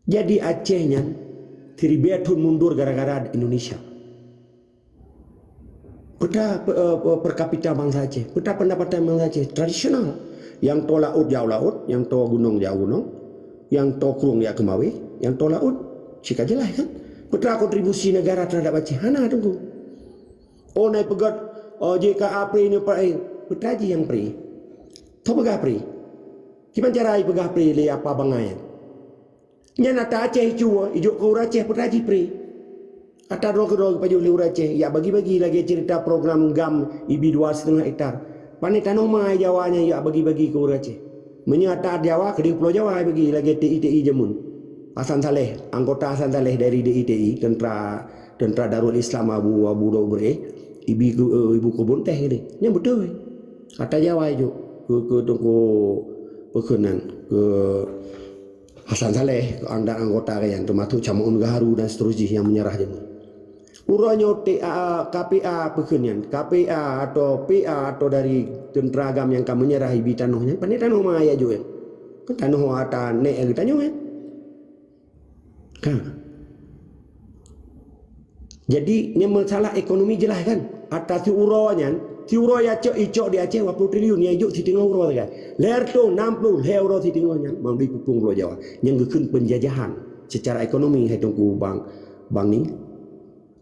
Jadi Acehnya Tiribiatun mundur gara-gara Indonesia. Peta per kapita bangsa Aceh, peta pendapatan bangsa Aceh tradisional. Yang to laut jauh laut, yang to gunung jauh gunung, yang to kurung ya kemawi, yang to laut cika jelas kan. Peta kontribusi negara terhadap Aceh. Hana tunggu. Oh naik pegat JKA pri ni per peta je yang pri. To pegah pri. Gimana cara pegah pri le apa bangai? Nya nata Aceh cua, ijo kau Aceh peta je pri. Atar roh paju liur Aceh, ya bagi-bagi lagi cerita program GAM IB 2,5 hektar. Pani tanoma Jawanya ya bagi-bagi ke Aceh. Menyata Jawa ke di Pulau Jawa bagi lagi TI Jamun. Hasan Saleh, anggota Hasan Saleh dari DITI, tentara Darul Islam Abu Dobre, ibu kebun teh ini. Nya betul. Kata Jawa itu ke tunggu perkenan ke Hasan Saleh, ke anggota yang termasuk Camaun Gaharu dan seterusnya yang menyerah Jamun. Uranya KPA pekenyan, KPA atau PA atau dari tentera agam yang kamu menyerah ibi tanuhnya, pandai tanuh maya juga. Kan tanuh ata nek tanuh kan. Kan. Jadi ni masalah ekonomi jelas kan. Atas si uranya ya icok di Aceh 20 triliun ya juk si tengah uro kan. Leher tu 60 euro si tengahnya mau di Pupung Pulau Jawa. Yang gekun penjajahan secara ekonomi hai tunggu bang ni.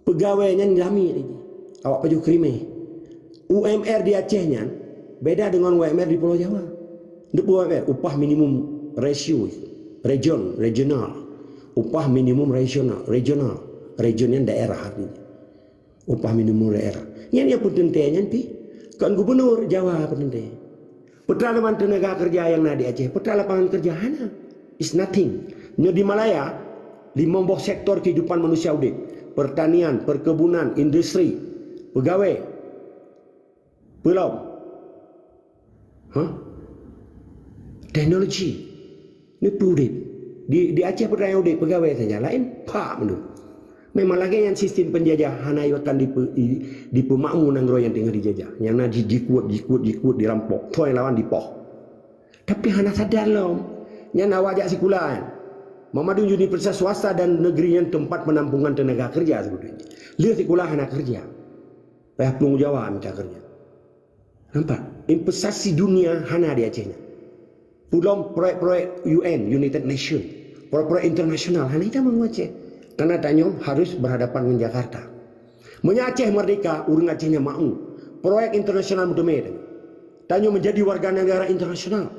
Pegawainya ngami lagi. Awak paju krime. UMR di Acehnya beda dengan UMR di Pulau Jawa. Untuk UMR upah minimum ratio regional. Upah minimum regional. Regionnya daerah artinya. Upah minimum daerah. Yang pentingnya nanti kan gubernur Jawa penting. Peta lapangan tenaga kerja yang ada di Aceh, peta lapangan kerja hana is nothing. Nyo di Malaya 5 sektor kehidupan manusia udip. Pertanian, perkebunan, industri, pegawai, pulau, teknologi, ini udip. Di Aceh pernah udip pegawai saja, lain pak menurut. Memang lagi yang sistem penjajahan akan di pemakmu nang yang tinggal dijajah, yang nak jikut dirampok, tuai lawan dipoh. Tapi hana sadar lom, yang nak wajak sekulah. Memadun universitas swasta dan negeri yang tempat penampungan tenaga kerja sebetulnya. Lihat sekolah anak kerja. Pihak Pulau Jawa minta kerja. Nampak? Investasi dunia hana di Aceh. Pulau proyek-proyek UN, United Nations, proyek-proyek internasional hana itu mau Aceh. Karena tanya harus berhadapan dengan Jakarta. Menya Aceh merdeka, urang Acehnya mau. Proyek internasional mudah. Tanya menjadi warga negara internasional.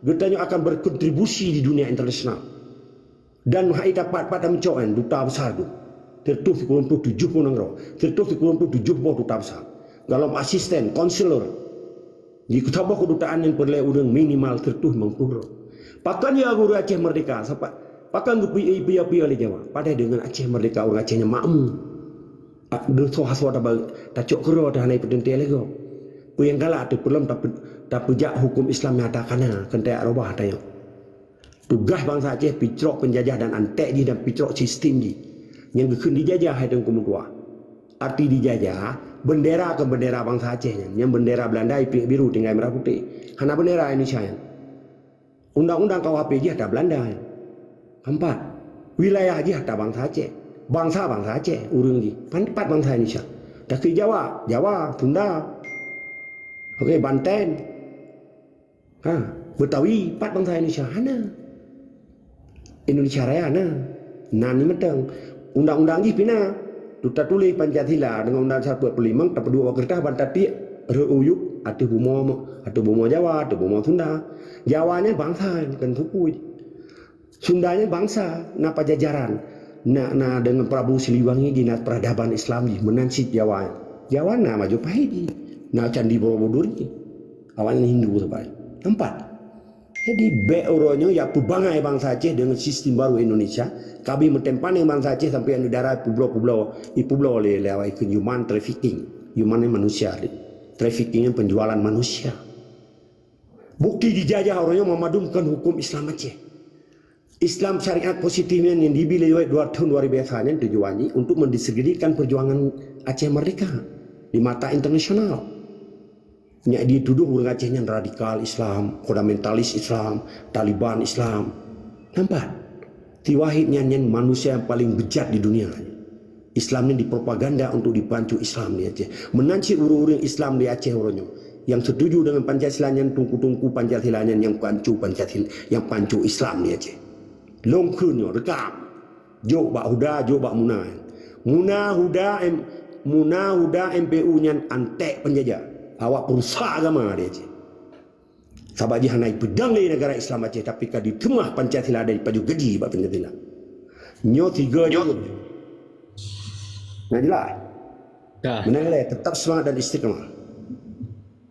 Getanya akan berkontribusi di dunia internasional. Dan hai dapat pada mencoan duta besar tu tertulis 70 orang tertulis 70 duta besar dalam asisten konselor di ketabah kedutaan yang perlu urang minimal tertulis 50 pakan ya guru Aceh merdeka sampai pakan gupi pia le Jawa pada dengan Aceh merdeka orang Acehnya makmu doso haswa tacok kero dah naik penting lego yang kala tu belum tak pejak hukum Islam nyatakan kentai robah tayo. Tugas bangsa Aceh picrok penjajah dan antek di dan picrok sistem di yang gekun dijajah hai tengku mukua. Arti dijajah bendera ke bendera bangsa Aceh yang bendera Belanda pink biru tinggal merah putih. Hana bendera Indonesia. Undang-undang KUHP dia ada Belanda. Keempat, wilayah dia ada bangsa Aceh. Bangsa Aceh urang di. Empat bangsa Indonesia. Dari Jawa, Sunda. Okey, Banten. Betawi, 4 bangsa Indonesia. Hana Indonesia Raya ni meteng undang-undang ni pina tuta tulis Pancasila dengan undang 145 tak dua kertas bantati reuyuk atau bumo Jawa atau bumo Sunda. Jawanya bangsa kan suku. Sundanya bangsa na pajajaran na dengan Prabu Siliwangi dinas peradaban Islam di menansit Jawa. Jawa na Majapahit na Candi Borobudur ni. Awalnya Hindu sampai. Tempat. Jadi beoronya ya pubangai bangsa Aceh dengan sistem baru Indonesia. Kami mentempanai bangsa Aceh sampai yang daerah pulau oleh lewat human trafficking. Human manusia. Trafficking penjualan manusia. Bukti dijajah orangnya memadumkan hukum Islam Aceh. Islam syariat positifnya yang dibilih oleh tahun 2000 tujuannya untuk mendiskreditkan perjuangan Aceh merdeka di mata internasional. Nya dituduh orang Aceh yang radikal Islam, fundamentalis Islam, Taliban Islam. Nampak? Tiwahid nyanyian manusia yang paling bejat di dunia. Islam ni dipropaganda untuk dipancu Islam di Aceh. Menancik urung-urung Islam di Aceh orangnya. Yang setuju dengan Pancasila yang tungku-tungku Pancasila yang pancu Pancasila, yang pancu Islam di Aceh. Longkunnya rekam. Jok bak huda, jok bak muna. Muna huda MPU nyan antek penjajah. Awak perusaha agama di Aceh. Sabaji hanai pedang di negara Islam Aceh, tapi kadi temah Pancasila dari paju gedi bak Pancasila. Nyo tiga juga. Nah jelas. Menang tetap semangat dan istiqamah.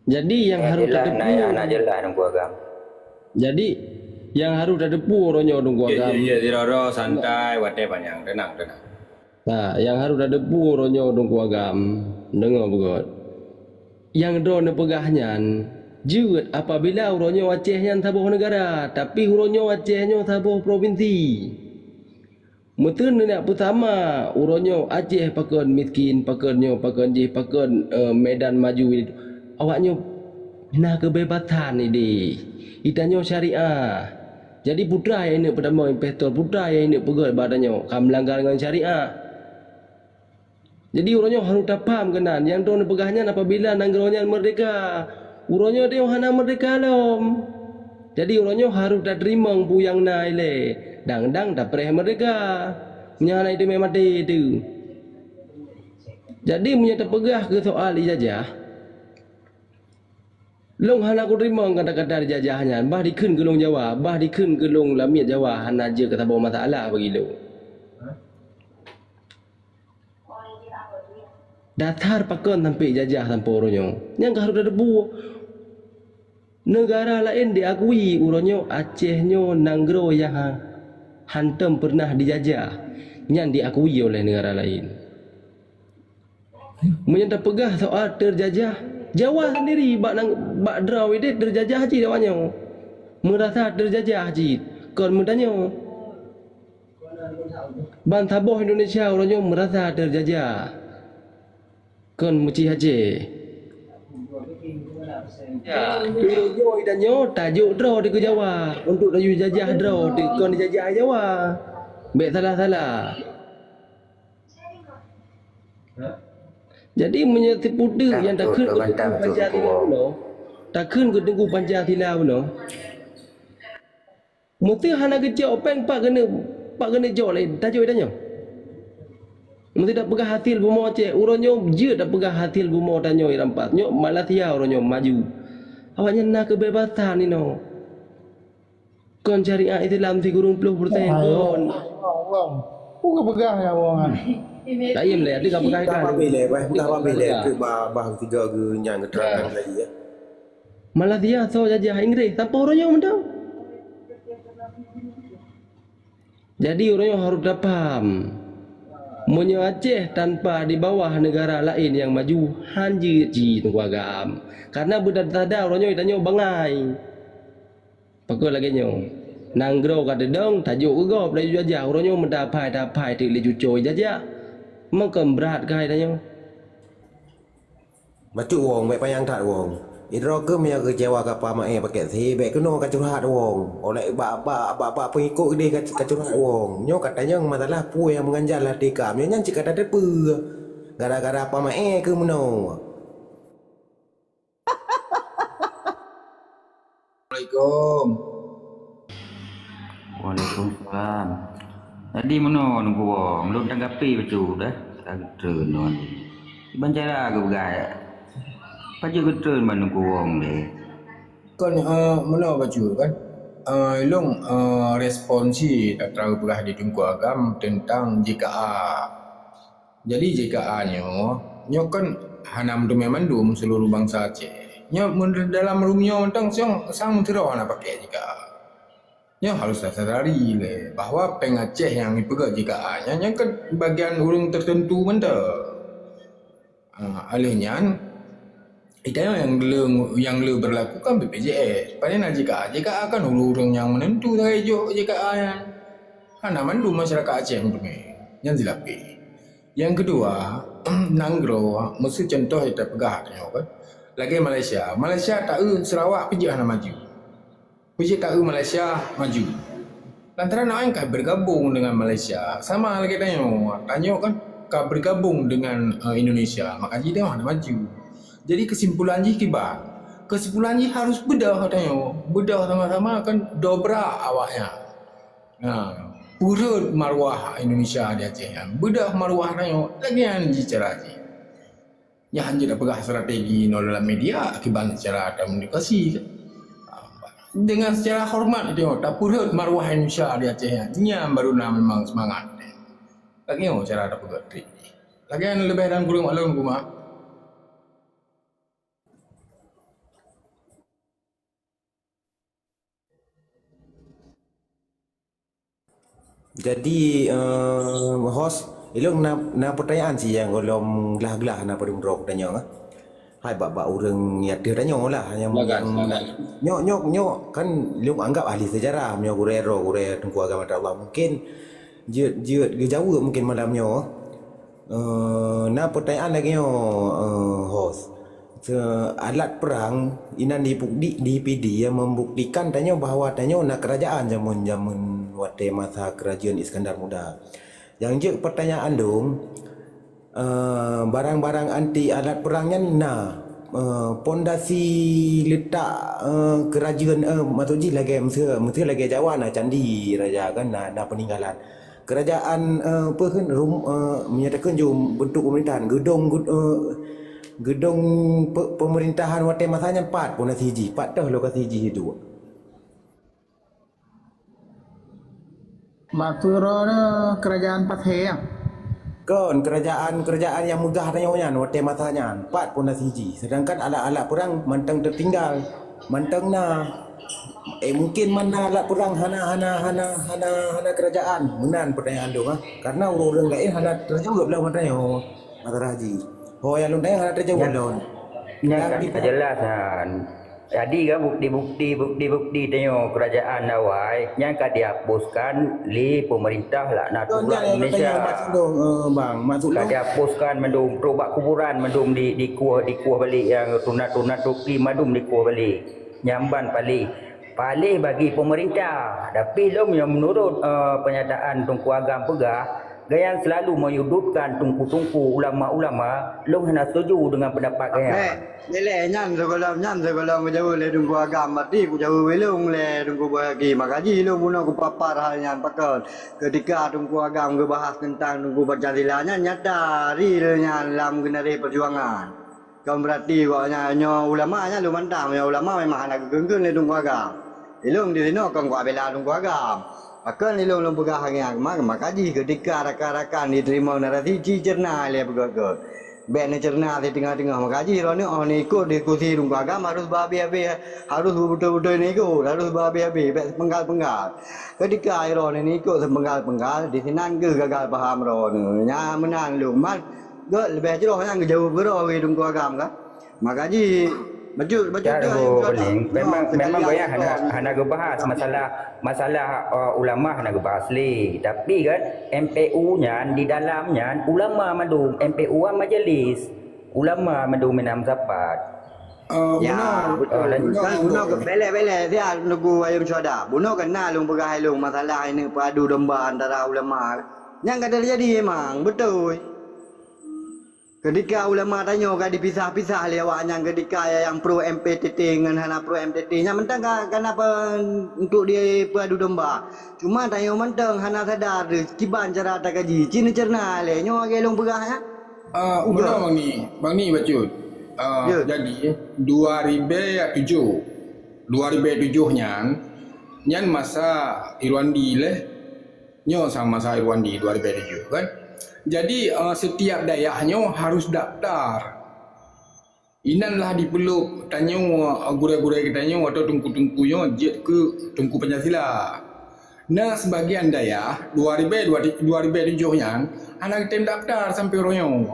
Jadi yang harus ada anak jelas nunggu agama. Jadi yang harus ada orangnya nunggu agama. Ya, diroro santai, wate panjang, tenang. Nah, yang harus ada orangnya nunggu agama. Dengar begot. Yang drone pegahnya juga apabila urunyo Acehnya tabuh negara, tapi urunyo Acehnya tabuh provinsi. Mutun nak pertama urunyo Aceh pakon miskin, pakonyo pakon je pakon Medan maju itu. Awaknyo nak kebebasan ini. Itanyo syariah. Jadi putra yang ini pertama investor, putra yang ini pegot badannya kam melanggar dengan syariah. Jadi urunyo harus faham kenan yang drone pegahnya apabila nanggronya merdeka. Uronyo dia hana merdeka lom. Jadi uronyo harus dah terima puyang naile. Dang dah pereh merdeka. Punya anak itu memang mati itu. Jadi punya terpegah ke soal ijazah. Long hana ku terima kata-kata ijazahnya. Bah dikun ke long Jawa, bah dikun ke long Lamiat Jawa. Hana je kata bawa masalah bagi lo. Datar pakon sampai ijazah sampai uronyo. Yang harus ada buah. Negara lain diakui uronyo Acehnya nanggro yang hantam pernah dijajah. Yang diakui oleh negara lain. Menyata pegah soal terjajah. Jawa sendiri bak draw ini terjajah haji awaknya. Merasa terjajah haji. Kon mudanya. Bantaboh Indonesia uronyo merasa terjajah. Kon muci haji. Ya, Uronyo idanyo tajuk draw di ke Jawa untuk daju jajah draw di kon dijajah Jawa. Baik salah. Jadi menyetipu dia yang tak kun ke Pancasila puno. Tak kun ke tunggu Pancasila puno. Mesti hana kecok peng pak kena jok lain tajuk idanyo. Mesti tak pegah hasil bumo Aceh. Uronyo je tak pegah hasil bumo tanyo irampat. Nyok Malaysia uronyo maju. Awaknya nak kebebasan ni no. Kon syariah Islam 30% kon. Wong. Bukan pegah ya wong. Tak yem le, ada pegah kan. Tak boleh, tak boleh ke bah tiga ke yang keterangan lagi ya. Malaysia so jajah Inggeris tanpa orangnya mendau. Jadi orangnya harus dah faham. Munyo Aceh tanpa di bawah negara lain yang maju hanji ji tunggu agam. Karena budak tada orangnya itanyo bangai. Pakoi lagi nyo. Nanggro kata dong tajuk ugo pelaju jajah orangnya mendapai ti le cucoy jajah. Mengkem berat kai itanyo. Macam wong baik payang tak wong. Idro ke punya kecewa ke apa mak pakai si baik kena kacurhat wong. Oleh bapa pengikut dia kacurhat wong. Nyo katanya masalah pu yang menganjar lah tikam. Nyo nyan cik kata depa. Gara-gara apa mak ke meno. Assalamualaikum. Waalaikumsalam. Tadi mana nunggu wong, belum tanggapi betul dah. Tak non. Bancara ke bergaya. Paja getun man nunggu wong ni. Kan mana baju kan? Long respon si tak terlalu pegah di Tunku Agam tentang JKA. Jadi JKA-nya kan hanam dumai mandum seluruh bangsa Aceh. Nya dalam rumnya tentang sang mentera nak pakai JKA. Nya harus sadari le bahawa peng Aceh yang dipegang JKA nya kan bagian urang tertentu benda. Alihnya itu yang lu berlaku kan BPJS. Padahal JKA kan urang yang menentu dari JKA yang hanam mandum masyarakat Aceh untuk ni. Yang dilapi. Yang kedua, nanggro mesti contoh kita pegah kan. Lagi Malaysia tak Sarawak pergi hana maju. Pergi tak Malaysia maju. Lantaran orang kan bergabung dengan Malaysia. Sama lagi tanya kan kan bergabung dengan Indonesia. Maka dia mana maju. Jadi kesimpulan kibat. Kesimpulan harus bedah katanya. Bedah sama-sama kan dobrak awaknya. Purut maruah Indonesia di Aceh. Bedah maruah tanya. Lagian cara je. Yang hanya dah pegah strategi dalam media akibat secara komunikasi. Dengan secara hormat dia tak purut maruah Indonesia di Aceh. Nya baru memang semangat. Lagi cara tak pegah trik. Lagian lebih dan kurang maklum rumah. Jadi host ilung na pertanyaan sih yang golom gelah-gelah na pada mendrok tanya ah. Hai bak orang ya dia tanya lah yang nyok kan ilung anggap ahli sejarah nyok gure Tengku Agam Allah mungkin je jauh mungkin malamnya na pertanyaan lagi host alat perang inan di PD yang membuktikan tanya bahawa tanya nak kerajaan zaman waktu masa kerajaan Iskandar Muda. Yang je pertanyaan dong barang-barang anti alat perangnya pondasi letak kerajaan matuji lagi mesti lagi Jawa candi raja kan peninggalan kerajaan apa kan menyatakan jom bentuk pemerintahan gedung pemerintahan waktu masanya 4 pondasi hiji 4 dah lokasi hiji itu. Mapuro kerajaan Pathe. Kon kerajaan yang megah tanya waktu masanya 4 pondasi hiji. Sedangkan alat-alat perang mantang tertinggal. Mantang mungkin mana alat perang hana kerajaan. Menan pertanyaan tu karena orang lain hana terjawab belah matanya Mata Haji. Oh yang lu tanya hana terjawab belum. Yang kan jelas kan. Jadi kan bukti tengok kerajaan awal yang kan dihapuskan li pemerintah lah Natuna Indonesia. Bang, maksudnya dihapuskan mendung perubak kuburan mendung di kuah balik yang tuna Turki mendung di kuah balik. Nyamban palih bagi pemerintah. Tapi long yang menurut pernyataan Tunku Agam Pegah Gayan selalu menyudutkan tungku-tungku ulama-ulama long hendak setuju dengan pendapat Gayan. Lele nyan sekolah jauh le Tunku Agam mati ku jauh welung le Tunku bagi makaji lu guna ku papar hal yang pakal ketika Tunku Agam ke bahas tentang Tunku Pancasila nyata realnya dalam generasi perjuangan. Kau berarti koknya ulama nya lu mantap ulama memang anak genggen le Tunku Agam. Ilung di sini kau bela Tunku Agam. Akan ilung pegah yang makaji ketika rakan-rakan diterima narasi cerna le begagal. Ben cerna di tengah-tengah makaji roni ikut diskusi Tunku Agam harus babi-babi harus betul-betul ni ikut harus babi-babi penggal-penggal. Ketika roni ikut sepenggal-penggal di sinan ke gagal paham roni nya menan lu man lebih jauh yang jauh berau Tunku Agam kan. Makaji Betul memang banyak hana bahas masalah ulama hana bahas li tapi kan MPU nya di dalamnya ulama mandum MPU majlis ulama mandum menam zapat buno bele dia nunggu ayam syuhada buno kena lung pegah lung masalah ini padu domba antara ulama yang kada terjadi memang betul. Ketika ulama tanya kan dipisah-pisah lewatnya ketika yang pro MPTT dengan hana pro MPTT nya mentang kenapa untuk dia padu domba. Cuma tanya mentang hana sadar kiban cara tak gaji. Cina cerna le nyo gelong pegahnya. Benar bang ni bacut. Jadi 2007 nya nyan masa Irwandi leh nyo sama masa Irwandi 2007 kan. Jadi setiap daerahnya harus daftar. Inanlah dipeluk tanya gure-gure kitanya atau tungku-tungkunya jet ke Tungku Pancasila. Nah sebagian daerah 2007 nya anak tim daftar sampai royong.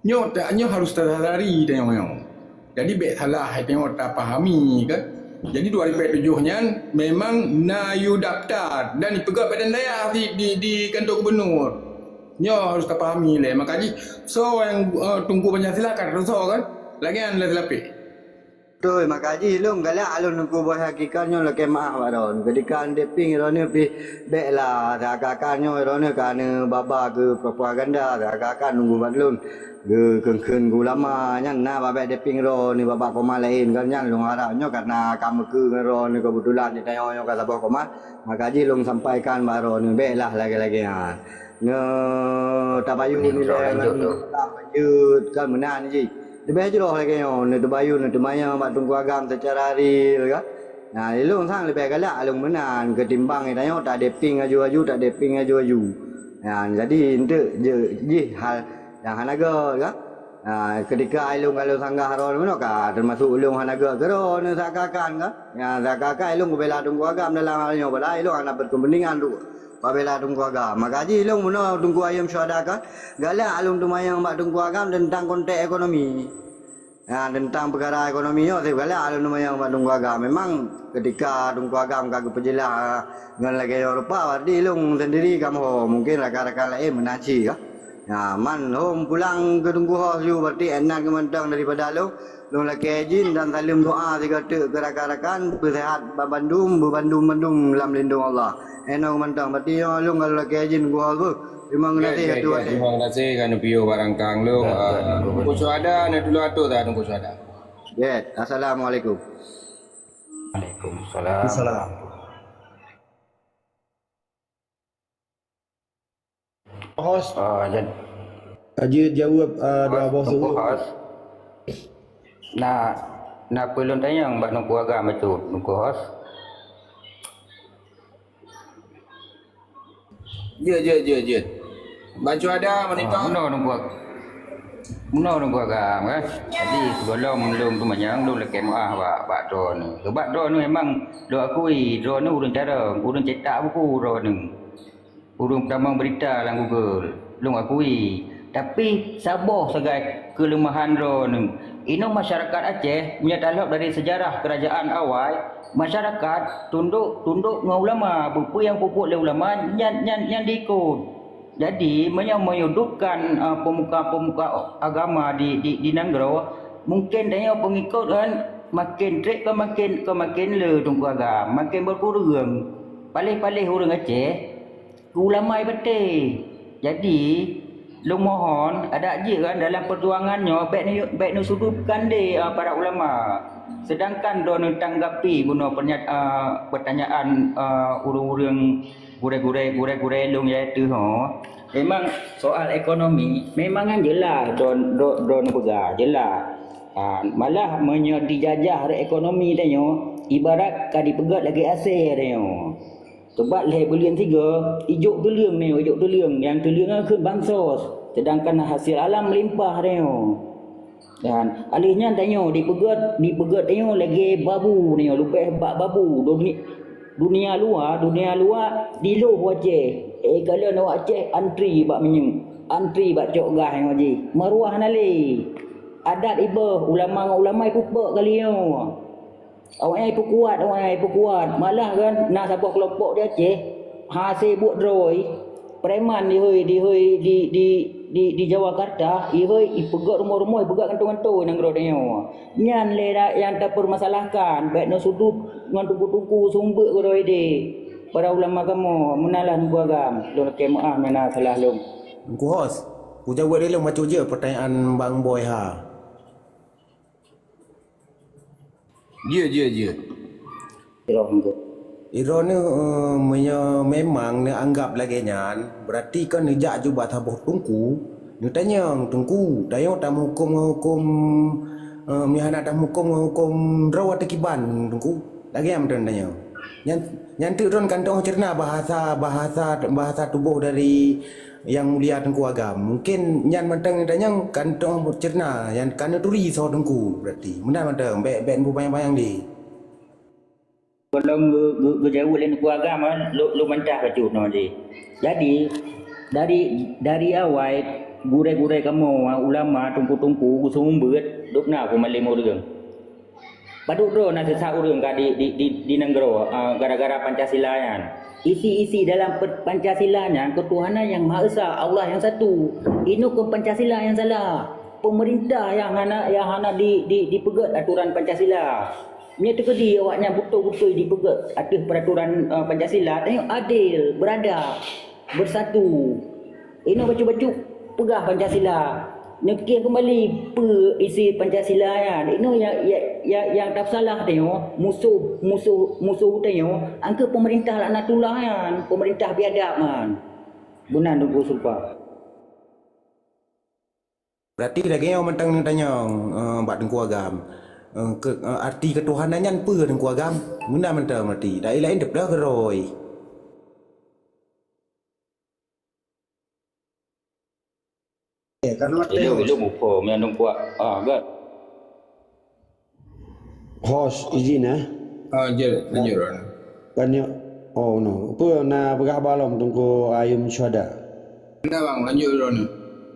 Nyo harus tersadari tanya. Jadi bet salah tengok tak pahami kan. Jadi 2007 nya memang nayu daftar dan dipegang badan daerah di kantor gubernur. Nyo harus terpahami le. Makanya so yang Tungku Pancasila kan reso kan. Lagi yang lebih. Betul, makaji long galak alun nungku boy hakikannya lah kemah baron. Ketika ande ping rone pi beklah hakakannya rone kan baba ke propaganda hakakan nunggu badlun. Ge kengken ulama nyan na babe de ping ro ni baba koma lain kan nyan long harapnya karena kamu ke ro ni kebetulan ni tayo kata boh koma makaji long sampaikan baron beklah lagi-lagi ha. Nge tabayu ni le lanjut kan menan ji. Dia je lagi yang ni terbayu ni termaya mak tunggu agam secara hari kan. Nah, lu sang lebih galak alung menan ketimbang ni tanya tak ada ping aju-aju tak ada ping aju-aju. Nah, jadi untuk je hal yang hanaga kan. Ketika alung kalau sanggah haron mana ka termasuk alung hanaga kero ni sakakan kan. Ya sakakan alung bela tunggu agam dalam halnya balai alung anak berkepentingan tu. Pabila tunggu agam. Maka ji long mana tunggu ayam syuhada kan. Galak alung tumayang mak tunggu agam tentang konteks ekonomi. Ya, tentang perkara ekonominya saya galak alung tumayang mak tunggu agam. Memang ketika tunggu agam kagak pejelah dengan lagi Eropa berarti long sendiri kamu mungkin rakan-rakan lain menaci kan. Ya, man home pulang ke tunggu hos you berarti enak kementang daripada long lagi izin dan salim doa tiga tu ke rakan-rakan bersehat Bandung dalam lindung Allah. Enak mentang berarti long kalau lagi izin gua tu memang nanti satu ada. Terima kasih kan pio barangkang lu. Tunggu suada ni dulu atu dah tunggu suada. Ya, assalamualaikum. Waalaikumsalam. Host Jadi Haji jawab doa bos tu. Nah pelun tanya mbak nunggu agama itu nunggu hos. Je. Baju ada menita. Muna nunggu agama kan. Jadi sebelum tu manyang tu lek maah bak do ni. Sebab do ni memang do akui do ni urang cara, urang cetak buku do ni. Urang pertama berita dalam Google. Long akui. Tapi sabar segai kelemahan do ni. Ino masyarakat Aceh punya talab dari sejarah kerajaan awal, masyarakat tunduk dengan ulama, buku yang pupuk oleh ulama yang diikut. Jadi menyudutkan pemuka-pemuka agama di negara, mungkin dia pengikut kan makin trik ke makin le tunggu agama, makin berkurang. Palih-palih orang Aceh ulama betul. Jadi lu mohon ada je kan dalam perjuangannya baik ni sudutkan dia para ulama. Sedangkan don tanggapi guna pertanyaan urang-urang gure-gure long iaitu memang soal ekonomi memang kan jelas don pegang jelas. Malah dijajah ekonomi dia ibarat kadi pegat lagi asing dia. Sebab leh belian 3, ijuk tuliang yang tuliang ke bansos. Sedangkan hasil alam melimpah dia. Dan alihnya tanya dipegat tanya lagi babu ni lupa bak babu dunia luar di luh Aceh. Kalau nak Aceh antri bak menyeng, antri bak cok gah yang haji. Maruah nali. Adat iba ulama pupuk kali yo. Awaknya ibu kuat. Malah kan nak sabah kelompok dia Aceh hasil buat droi preman di Jawakarta ipegat rumah-rumah ipegat kantor-kantor nang rodenya. Nyan le yang tak permasalahkan baik nak sudut dengan tungku-tungku sumber rodoi de. Para ulama kamu menalah nunggu agam. Lu nak maaf mana salah lu. Ku host, ku jawab dia macam je pertanyaan Bang Boy ha. Je. Iro ni memang ni anggap lagi nyan berarti kan nejak juga tabuh tungku ni tanya tungku dayo tam hukum mihana tam hukum rawat kiban tungku lagi am tanya nyan tu ron kantong cerna bahasa tubuh dari yang mulia tengku agam mungkin nyan mentang tanya kantong cerna yang kan turi so tengku berarti mana mentang ben bayang-bayang di. Kalau jauh lain keluarga man lu mentah kacau nanti. Jadi dari awal gure-gure kamu ulama tungku-tungku sumber duk nak aku malim urang. Paduk ro nak sesak urang ka di negara gara-gara Pancasila yan. Isi-isi dalam Pancasila nya ketuhanan yang Maha Esa, Allah yang satu. Ini ke Pancasila yang salah. pemerintah yang hana dipegat aturan Pancasila. Nya terkedi awaknya betul-betul dipegat atas peraturan Pancasila. Tengok adil, beradab, bersatu. Ini baca-baca pegah Pancasila. Nekir kembali isi Pancasila kan. Ini yang tak salah tengok musuh tengok angka pemerintah laknatullah kan, pemerintah biadab kan. Bunan tunggu sumpah. Berarti lagi yang mentang tanya Mbak Tengku Agam. Arti ketuhanannya apa Tengku Agam? Guna mentang berarti. Dah lain dah keroi. Karena Itu muka yang Tengku kan. host izin Lanjut. Banyak no. Apa na pegah balom tunggu ayam syada. Nah bang, lanjut Ron.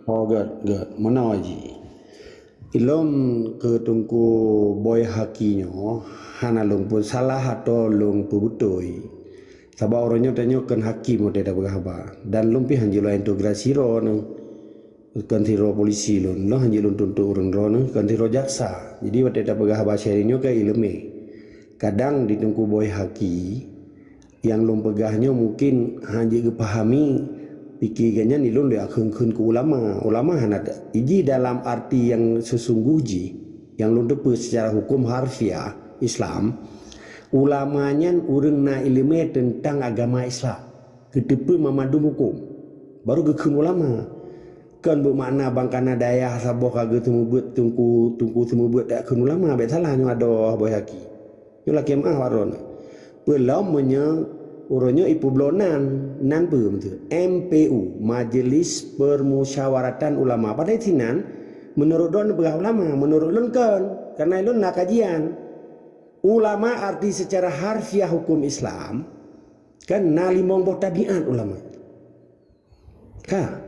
Good. Mana aji? Ilom ke tungku boy hakinya hana long pun salah atau long pebutoi. Sabab orangnya tanya kan hakim mau tidak berapa. Dan lumpi hanjilo integrasi ron. Kan tiro polisi lon, lo hanjilo tuntut orang ron, kan tiro jaksa. Jadi waktu tidak berapa sharingnya ke ilmu. Kadang ditungku boy haki yang lom pegahnya mungkin hanya kepahami pikirannya ni lom dia akan ke ulama hanat iji dalam arti yang sesungguhnya yang lom tepu secara hukum harfiah Islam ulamanya urang na ilmu tentang agama Islam ketepu memadum hukum baru gekun ulama kan bermakna bangkana daya saboh kagak tungku semua buat tak kun ulama bet salahnya ada boy haki yola kemah waron pelamanya orangnya ipu blonan nan betul MPU Majelis Permusyawaratan Ulama pada tinan menurut don begah ulama menurut lun kan karena lun nak kajian ulama arti secara harfiah hukum Islam kan nalimong boh tabiat ulama ka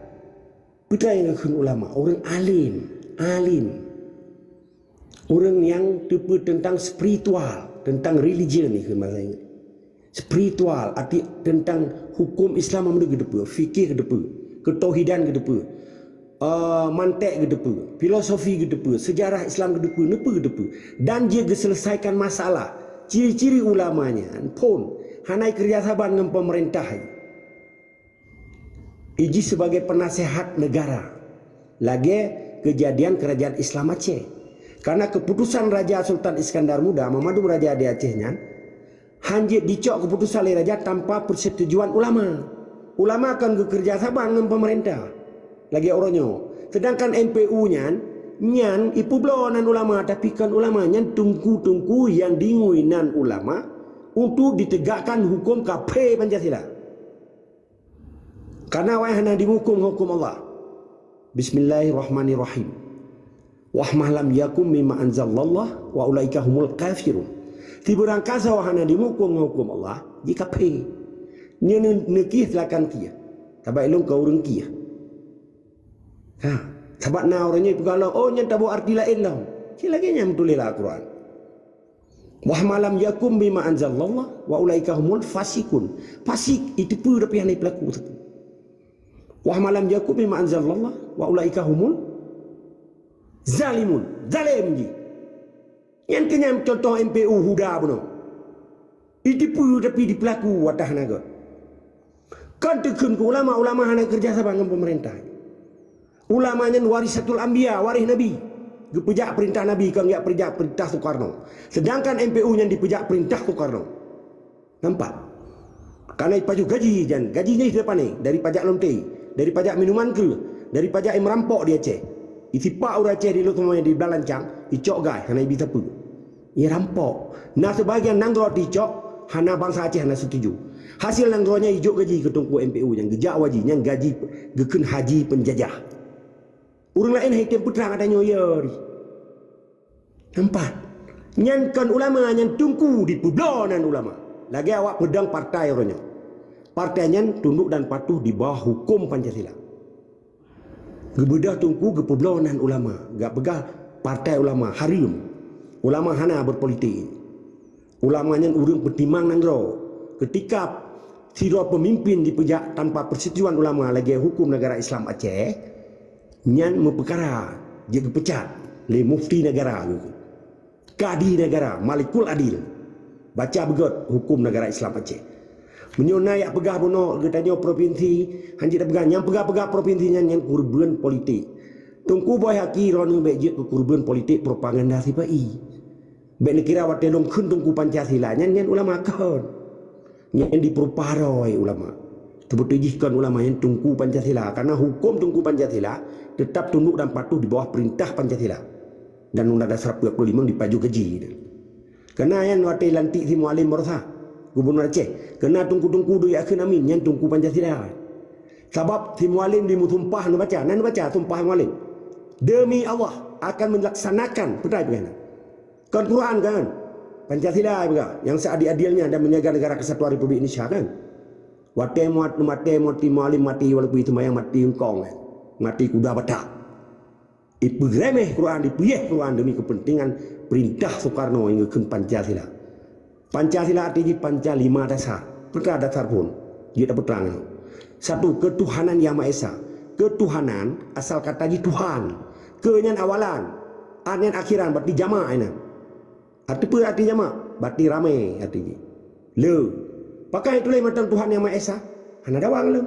kita yang akan ulama orang alim orang yang tepu tentang spiritual tentang religion ni ke masa ini spiritual arti tentang hukum Islam amdu ke depan fikih ke depan ketauhidan ke depan mantek ke depan filosofi ke depan sejarah Islam ke depan ke depan dan dia selesaikan masalah ciri-ciri ulamanya pun hanai kerjasama dengan pemerintah iji sebagai penasehat negara lagi kejadian kerajaan Islam Aceh karena keputusan Raja Sultan Iskandar Muda memadum Raja di Acehnya hanjit dicok keputusan raja tanpa persetujuan ulama. Ulama akan bekerjasama dengan pemerintah. Lagi orangnya. Sedangkan MPU-nya nyan ipu blonan ulama tapi kan ulamanya tungku yang dinguinan ulama untuk ditegakkan hukum KP Pancasila. Karena wahana dihukum hukum Allah. Bismillahirrahmanirrahim. Wahmah lam yakum mimma anzalallah wa ulaika humul kafirun. Tiburang kasa wahana dihukum hukum Allah jika pe. Nya nekih lakan kia. Tabai long kau urang kia. Ha, sebab na orangnya kalau oh nya tabu arti lain lah. Si lagi nya betul lah Quran. Wahmah lam yakum bima anzalallah wa ulaika humul fasikun. Fasik itu pun tapi yang pelaku tu. Wahmah lam yakum bima anzalallah wa ulaika humul zalimun, zalim ji. Yang kenyam contoh MPU Huda pun. Ditipu tapi dipelaku watah naga. Kan tekun ke ulama hana kerjasama dengan pemerintah. Ulamanya warisatul anbiya, waris Nabi. Dipejak perintah Nabi kan enggak perintah Soekarno. Sedangkan MPU yang dipejak perintah Soekarno. Nampak? Karena pajak gaji dan gajinya di depan ni dari pajak lonte, dari pajak minuman ke, dari pajak yang merampok di Aceh. Itipak orang Aceh di lu semuanya di Belancang, dicok guys, hana ibi tepu. Ia rampok. Nah sebagian nanggro dicok, hana bangsa Aceh hana setuju. Hasil nanggronya hijau gaji ke tungku MPU yang gejak wajib, yang gaji geken haji penjajah. Orang lain hai tempu terang adanya yari. Nampak? Nyankan ulama yang tungku di publonan ulama. Lagi awak pedang partai orangnya. Partainya tunduk dan patuh di bawah hukum Pancasila. Gebedah tungku kepublonan ulama, gak pegah partai ulama harim. Ulama hana berpolitik. Ulamanya urang pertimang nanggro. Ketika siro pemimpin dipejak tanpa persetujuan ulama lagi hukum negara Islam Aceh, nyan memperkara dia pecat le mufti negara gitu. Kadi negara Malikul Adil. Baca begot hukum negara Islam Aceh. Menyona yak pegah bono getanyo provinsi hanji dak pegah yang pegah-pegah provinsinya yang kurban politik. Tungku boy haki ronu beje kurban politik propaganda sipai. Ben kira wat long khun tungku Pancasila nyan ulama kon. Nyan diperparoi ulama. Terbetujihkan ulama yang tungku Pancasila karena hukum tungku Pancasila tetap tunduk dan patuh di bawah perintah Pancasila. Dan Undang Dasar 45 dipaju keji. Kena yang wate lantik si Mualim Morsa Gubernur Aceh. Kena tungku-tungku du yakin amin yang tungku Pancasila. Sebab si Mualim di musumpah nu baca, nan baca sumpah Mualim. Demi Allah akan melaksanakan betul kan? Kan Quran kan? Pancasila juga yang seadil-adilnya dan menjaga negara kesatuan Republik Indonesia kan? Wate mati Mualim mati walaupun itu mayang mati engkong kan? Mati kuda batak. Ipu remeh Quran, dipuyeh Quran demi kepentingan perintah Soekarno hingga ke Pancasila. Pancasila artinya panca 5 dasar. Perkara dasar pun dia dapat terang. Satu, ketuhanan Yang Maha Esa. Ketuhanan asal kata ji Tuhan. Kenyan awalan, anyan akhiran berarti jama' ini. Arti apa arti jama'? Berarti ramai artinya. Le. Pakai tulis macam Tuhan Yang Maha Esa. Hana dawang le.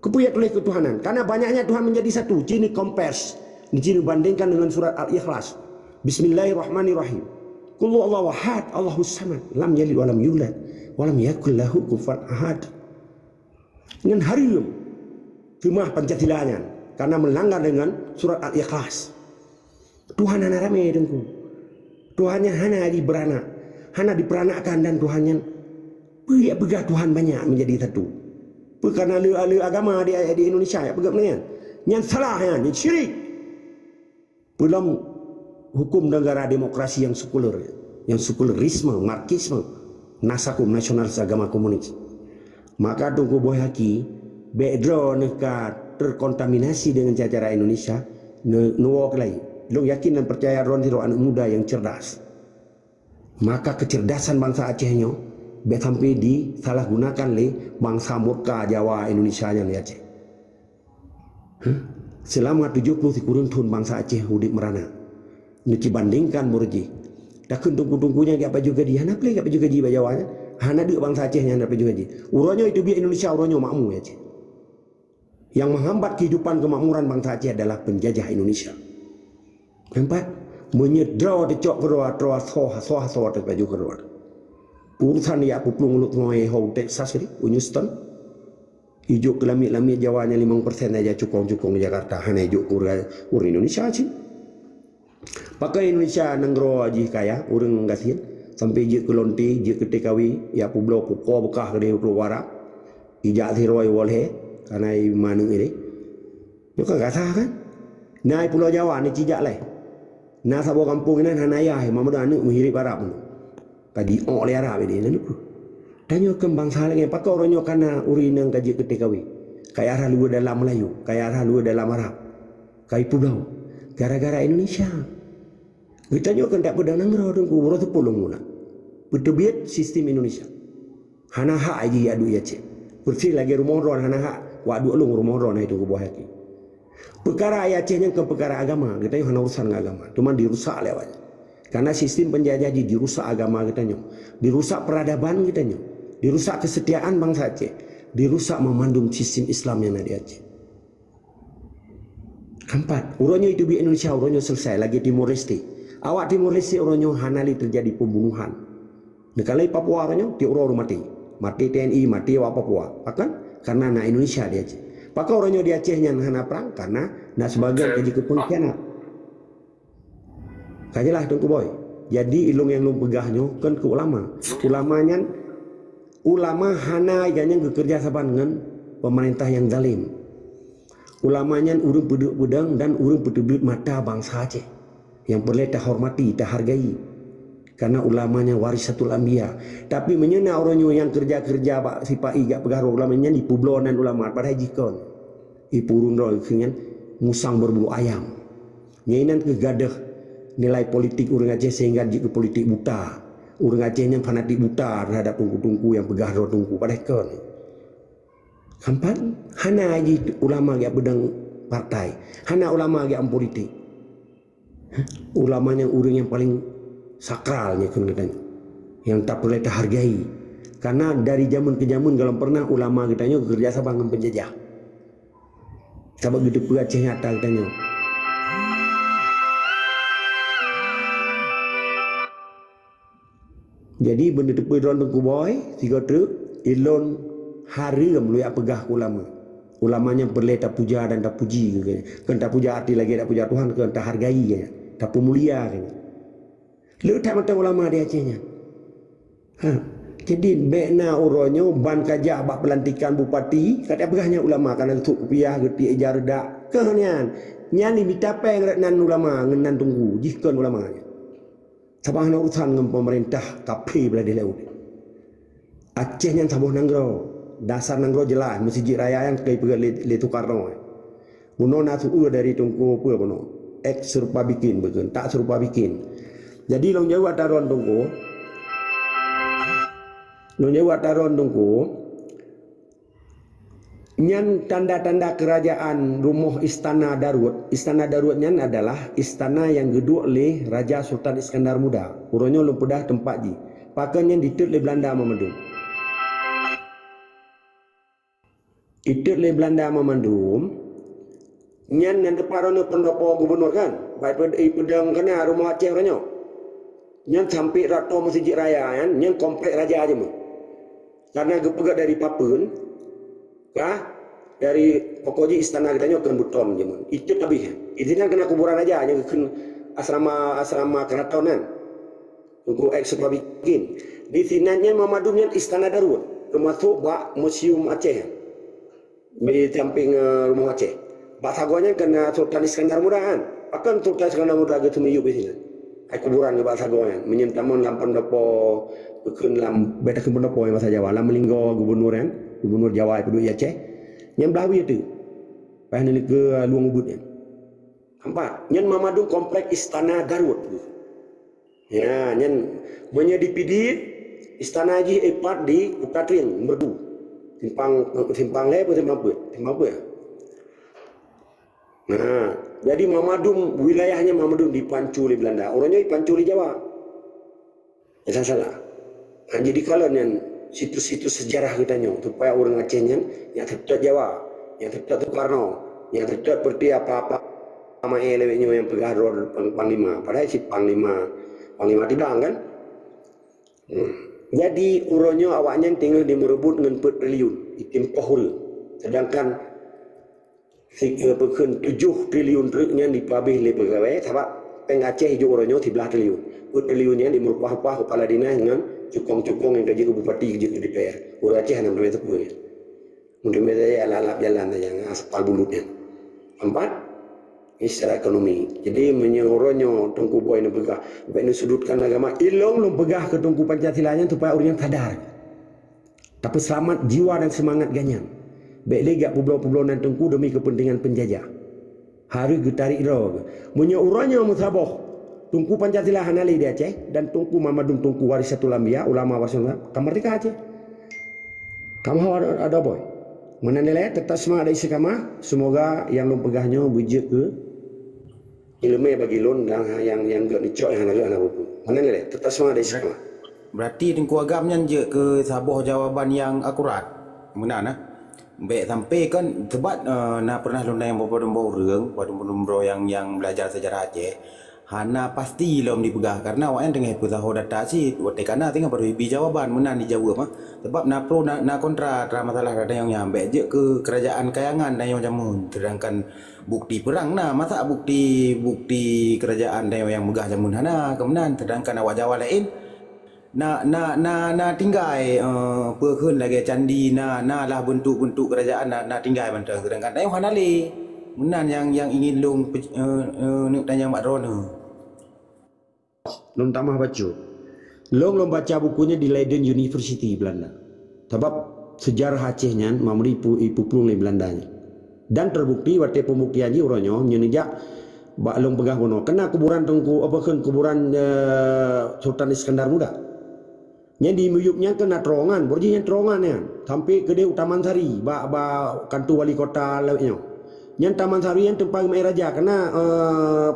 Kepuya tulis ketuhanan. Karena banyaknya Tuhan menjadi satu. Cini kompers. Ini bandingkan dengan surat Al-Ikhlas. Bismillahirrahmanirrahim. Qul Allahu ahad, Allahus samad, lam yalid wa lam yulad, wa lam yakul lahu kufuwan ahad. Dengan harum kemah Pancasilanya karena melanggar dengan surat Al-Ikhlas. Tuhan hana rame dengku. Tuhannya hana diberanak, hana diperanakkan dan Tuhannya begah Tuhan banyak menjadi satu. Karena agama di Indonesia ya begah menyan. Yang salah yang syirik. Dalam hukum negara demokrasi yang sekuler, yang sekulerisme, marxisme, nasakum nasionalis agama komunis. Maka tunggu boy haki, bedro neka terkontaminasi dengan cara Indonesia, nuwok lagi. Lo yakin dan percaya ron tiro anak muda yang cerdas. Maka kecerdasan bangsa Acehnya sampai disalahgunakan oleh bangsa murka Jawa Indonesia yang di Aceh. Selama 70 kurun tahun bangsa Aceh hidup merana. Niki bandingkan murji. Dah tunggu-tunggunya apa juga dia. Hana play apa juga ji bajawanya. Hana duk bangsa Acehnya apa juga ji. Uronyo itu biar Indonesia uronyo makmur ya Aceh. Yang menghambat kehidupan kemakmuran bangsa Aceh adalah penjajah Indonesia. Keempat, menyedra dicok keruat soha baju keruat. Urusan dia puplung mulut ngoe hau Texas ni, Houston. Hijau ke lamit-lamit Jawanya 5% aja cukong-cukong di Jakarta. Hanya hijau kurang Indonesia aja. Pakai Indonesia nenggro aja kaya, orang kasih. Sampai hijau ke lonti, hijau ke TKW, ya pulau pukau bekah ke dia keluar. Ijak siroi walhe, karena mana ini. Itu kan kasah kan? Nah pulau Jawa ni cijak lah. Nah sabo kampung ini hanayah, mamudah anu menghirip Arab. Tadi oleh Arab ini ni. Tanya kembang salangnya pakai orangnya karena urinang kaji ke TKW. Kayak arah luar dalam Melayu, kayak arah luar dalam Arab. Kayak pulau. Gara-gara Indonesia. Kita juga tak pedang nanggro dengku urus pulung mula. Bertebiat sistem Indonesia. Hana hak aja adu ya cek. Bersih lagi rumah ron hana hak. Wadu lu rumah ron itu ke bawah hati. Perkara Acehnya ke perkara agama, kita hana urusan agama. Cuma dirusak lewatnya. Karena sistem penjajah dirusak agama kitanya. Dirusak peradaban kitanya. Dirusak kesetiaan bangsa Aceh. Dirusak memandung sistem Islam yang ada di Aceh. Keempat, uronyo itu di Indonesia, uronyo selesai. Lagi Timur Leste. Awak Timur Leste uronyo hanali terjadi pembunuhan. Nekalai Papua uronyo, di uror mati. Mati TNI, mati awak Papua. Bahkan karena anak Indonesia di Aceh. Pakai uronyo di Acehnya hana perang karena nak sebagian jadi kepengkhianat. Kajalah tunggu boy. Jadi ilung yang lu pegahnya kan ke ulama. Ulama hana iganya bekerja sama dengan pemerintah yang zalim. Ulamanya urung pedang dan urung pedebut mata bangsa Aceh. Yang perlu kita hormati, kita hargai. Karena ulamanya warisatul anbiya. Tapi menyena orangnya yang kerja-kerja pak sifat igak pegaruh ulamanya di publonan ulama pada jikon. Ipurun roh dengan musang berbulu ayam. Nyainan kegadah nilai politik orang Aceh sehingga jadi politik buta. Orang Aceh yang fanatik buta terhadap tungku-tungku yang pegah roh tungku pada kon. Keempat, hana aja ulama yang pedang partai. Hana ulama agak politik. Ulamanya orang yang paling sakralnya kan katanya. Yang tak boleh terhargai. Karena dari zaman ke zaman kalau pernah ulama katanya kerja sama dengan penjajah. Sebab gitu Aceh nyata katanya. Jadi benda tepi drone tengku boy, 3 truk, ilon hari meluyak pegah ulama. Ulamanya boleh tak puja dan tak puji ke. Kan tak puja hati lagi tak puja Tuhan, kan tak hargai ke. Tak pemulia ke. Lu tak mata ulama di Acehnya. Jadi bekna uronyo ban kajak bak pelantikan bupati, kata pegahnya ulama kan untuk rupiah geti ejar dak. Kehanian. Nyani bitape nan ulama ngenan tunggu jikon ulamanya. Sabah nak urusan dengan pemerintah kapi belah di laut. Aceh yang sabuh nanggro, dasar nanggro jelas masjid raya yang kei pergi le Tukarno. Buno nasu dari tungku apa buno? Serupa bikin bukan, tak serupa bikin. Jadi long jauh ataron tungku. Long jauh ataron tungku. Nyan tanda-tanda kerajaan rumah Istana Darut. Istana Darut nyan adalah istana yang geduk oleh Raja Sultan Iskandar Muda. Uronyo lempedah tempat ji. Pakainya ditud oleh Belanda memandung. Ditud oleh Belanda memandung. Nyan yang depan pendopo gubernur kan. Baik pedang kena rumah Aceh uronyo. Nyan sampai rato masjid raya kan. Nyan komplek raja aja mu. Karena gepegat dari Papun. Dari pokoknya istana kita nyokan buton je mun. Itu lebih. Itu kan kena kuburan aja yang ke asrama keratonan. Untuk ekspor bikin. Di sinanya memadumnya istana Darut. Termasuk bak museum Aceh. Di samping rumah Aceh. Bak sagonya kena Sultan Iskandar Muda kan. Akan Sultan Iskandar Muda gitu meyup di sini. Hai kuburan ke bak sagonya. Menyemtamun lampon depo bukan lam beta ke depo yang bahasa Jawa. Lam melinggo gubernur kan. Gubernur Jawa penduduk Aceh yang belawi itu pas ni ke luang ubud ni nampak nyen memadung komplek Istana Darut ya nyen punya dipidit istana haji epat di Ukatring merdu simpang le pun simpang apa ya nah jadi memadung wilayahnya memadung dipancu oleh Belanda orangnya dipancu oleh Jawa ya salah nah, jadi kalau nyen situs-situs sejarah kita supaya orang Acehnya yang terdekat Jawa, yang terdekat Tukarno, yang terdekat seperti apa-apa sama eleweknya yang pegah Panglima. Padahal si Panglima tidak kan? Jadi uronyo awaknya tinggal di merebut dengan 4 triliun itim pohul. Sedangkan si pekan 7 triliun truknya dipabih oleh pegawai sebab peng Aceh hijau uronyo 13 triliun. 4 triliunnya di merupah-rupah kepala dinas dengan cukong-cukong yang kerja ke bupati kerja ke DPR. Orang Aceh nak berdua tepuk ya. Mungkin saya alap jalan saja, aspal bulutnya. 4, ini secara ekonomi. Jadi menyoronyo tungku boy nak pegah. Baik nak sudutkan agama. Ilong lu pegah ke tungku Pancasilanya supaya orang yang sadar. Tapi selamat jiwa dan semangat ganyan. Baik lega pulau-pulau dan tungku demi kepentingan penjajah. Hari getarik roh. Menyoronyo musabah. Tungku Pancasila Hanali di Aceh dan Tungku Mamadum Tungku Warisatul Anbiya ulama warisatul kamerdeka Aceh. Kamu ada boy. Menanilai tetap semangat dari sekama. Semoga yang lu pegahnya bujik ke ilmu bagi lun dan yang gak dicok yang anak buku. Menanilai tetap semangat dari sekama. Berarti tengku agamnya je ke sabuh jawaban yang akurat. Mana nah? Baik sampai kan sebab nak pernah lu yang beberapa orang yang belajar sejarah Aceh. Hana pasti lom dipegah karena awak yang tengah pezaho data si waktu kana tengah baru ibi jawaban menan dijawab mah sebab na pro na kontra tra masalah ada yang nyampe je ke kerajaan kayangan dan yang jamun sedangkan bukti perang nah masa bukti kerajaan dan yang megah jamun hana kemenan sedangkan awak Jawa lain na tinggai pekeun lagi candi na lah bentuk-bentuk kerajaan na tinggai bantang sedangkan yang hana le menan yang ingin long nak tanya Mak Ron Long tamah baca. Long baca bukunya di Leiden University Belanda. Sebab sejarah Acehnya mamri ipupung oleh Belandanya. Dan terbukti waktu pembuktiannya uronyo nyenejak bak long pegah bono kena kuburan tengku apa kan kuburan Sultan Iskandar Muda. Nya di muyupnya kena terongan, borjinya terongan ya. Sampai ke dia Utaman Sari, bak kantu wali kota lewatnya. Yang Taman Sari yang tempat Mai Raja kena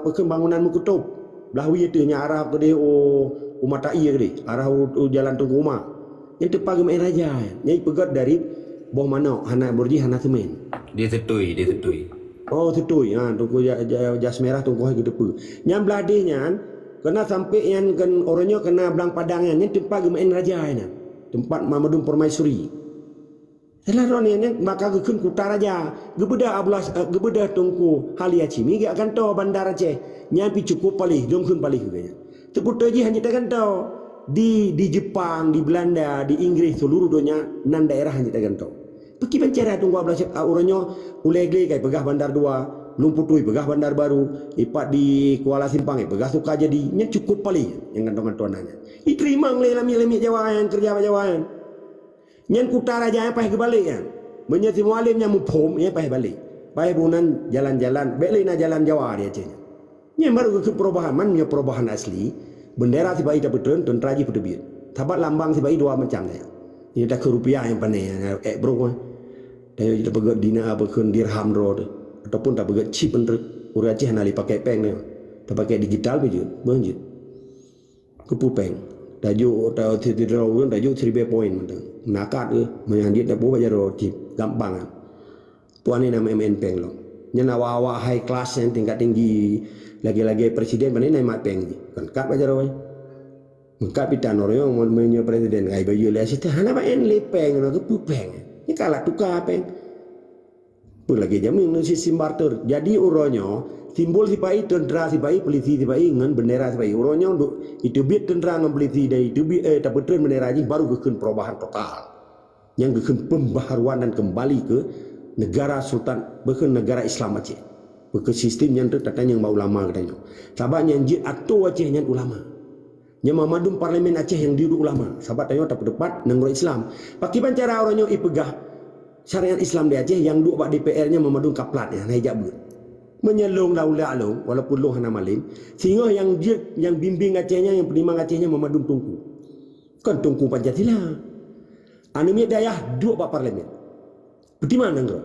pembangunan Mukutub. Belah wi tu nya arah ke dia Mata Iya ke dia, arah jalan Tunggu Umar. Yang tempat Mai Raja. Yang pegat dari bawah mana Hana Burji Hana Semen. Dia setui. Oh setui Tunggu jas merah Tunggu hai depu. Yang belah dia nya kena sampai yang kan orangnya kena Belang Padang yang tempat Mai Raja nya. Tempat Mamadun Permaisuri. Selalu ni maka gekun Kuta Raja, gebeda Tungku Halia Cimi gak akan tahu bandar Aceh nyampi cukup palih dongkun palih gaya. Seputar je hanya takkan tahu di Jepang, di Belanda, di Inggris seluruh dunia nan daerah hanya takkan tahu. Pergi pencara Tungku belas orangnya ulai-ulai kayak pegah bandar 2, Lumputui pegah bandar baru, ipat di Kuala Simpang pegah suka jadi nya cukup palih yang kantong-kantong nanya. Diterima oleh lami-lami Jawaan kerja Jawaan. Yang Kuta Raja yang payah kebalik kan. Menyati mualim yang mupom yang payah balik. Payah bunan jalan-jalan. Balik na jalan Jawa dia Acehnya. Yang baru ke perubahan. Mana perubahan asli. Bendera si bayi tak betul. Tentera je berdebit. Tabat lambang si bayi dua macam dia. Ini tak ke rupiah yang pandai. Bro. Dan kita pegat dina berkun dirham roh. Ataupun tak pegat chip untuk orang Aceh nali pakai peng dia. Tak pakai digital je. Banjir. Kepupeng. Tajuk atau tidak orang tajuk 1000 poin macam nakat ke menyandit dah buat aja roti gampang kan puan ni nama MN Peng lo nyana awak high class yang tingkat tinggi lagi-lagi presiden mana ni mat peng kan kat aja roti mengkat pitan orang yang menyo presiden ai baju le situ hana ba en le peng no ke peng ni kalah tukar peng pun lagi jamin no sistem barter jadi uronyo simbol si pai tentera si pai polisi si pai ngan bendera si pai uronyo itu biar tentera ngan polisi dari itu biar tak betul bendera ini baru gekun perubahan total yang gekun pembaharuan dan kembali ke negara sultan bukan negara Islam Aceh bukan sistem yang tertata yang ulama katanya sahabat yang jid atau Aceh yang ulama yang Mamadun Parlimen Aceh yang diurut ulama sahabat tanya tak berdebat negara Islam pakai pancara uronyo ipegah syariat Islam di Aceh yang duk bak DPR-nya Mamadun Kaplat yang naik jabut menyelong laulak walaupun long hana malim sehingga yang bimbing Acehnya yang penimang Acehnya Mamadun Tungku kan Tungku Pancasila anu mi dayah dua pak parlimen bagaimana ngro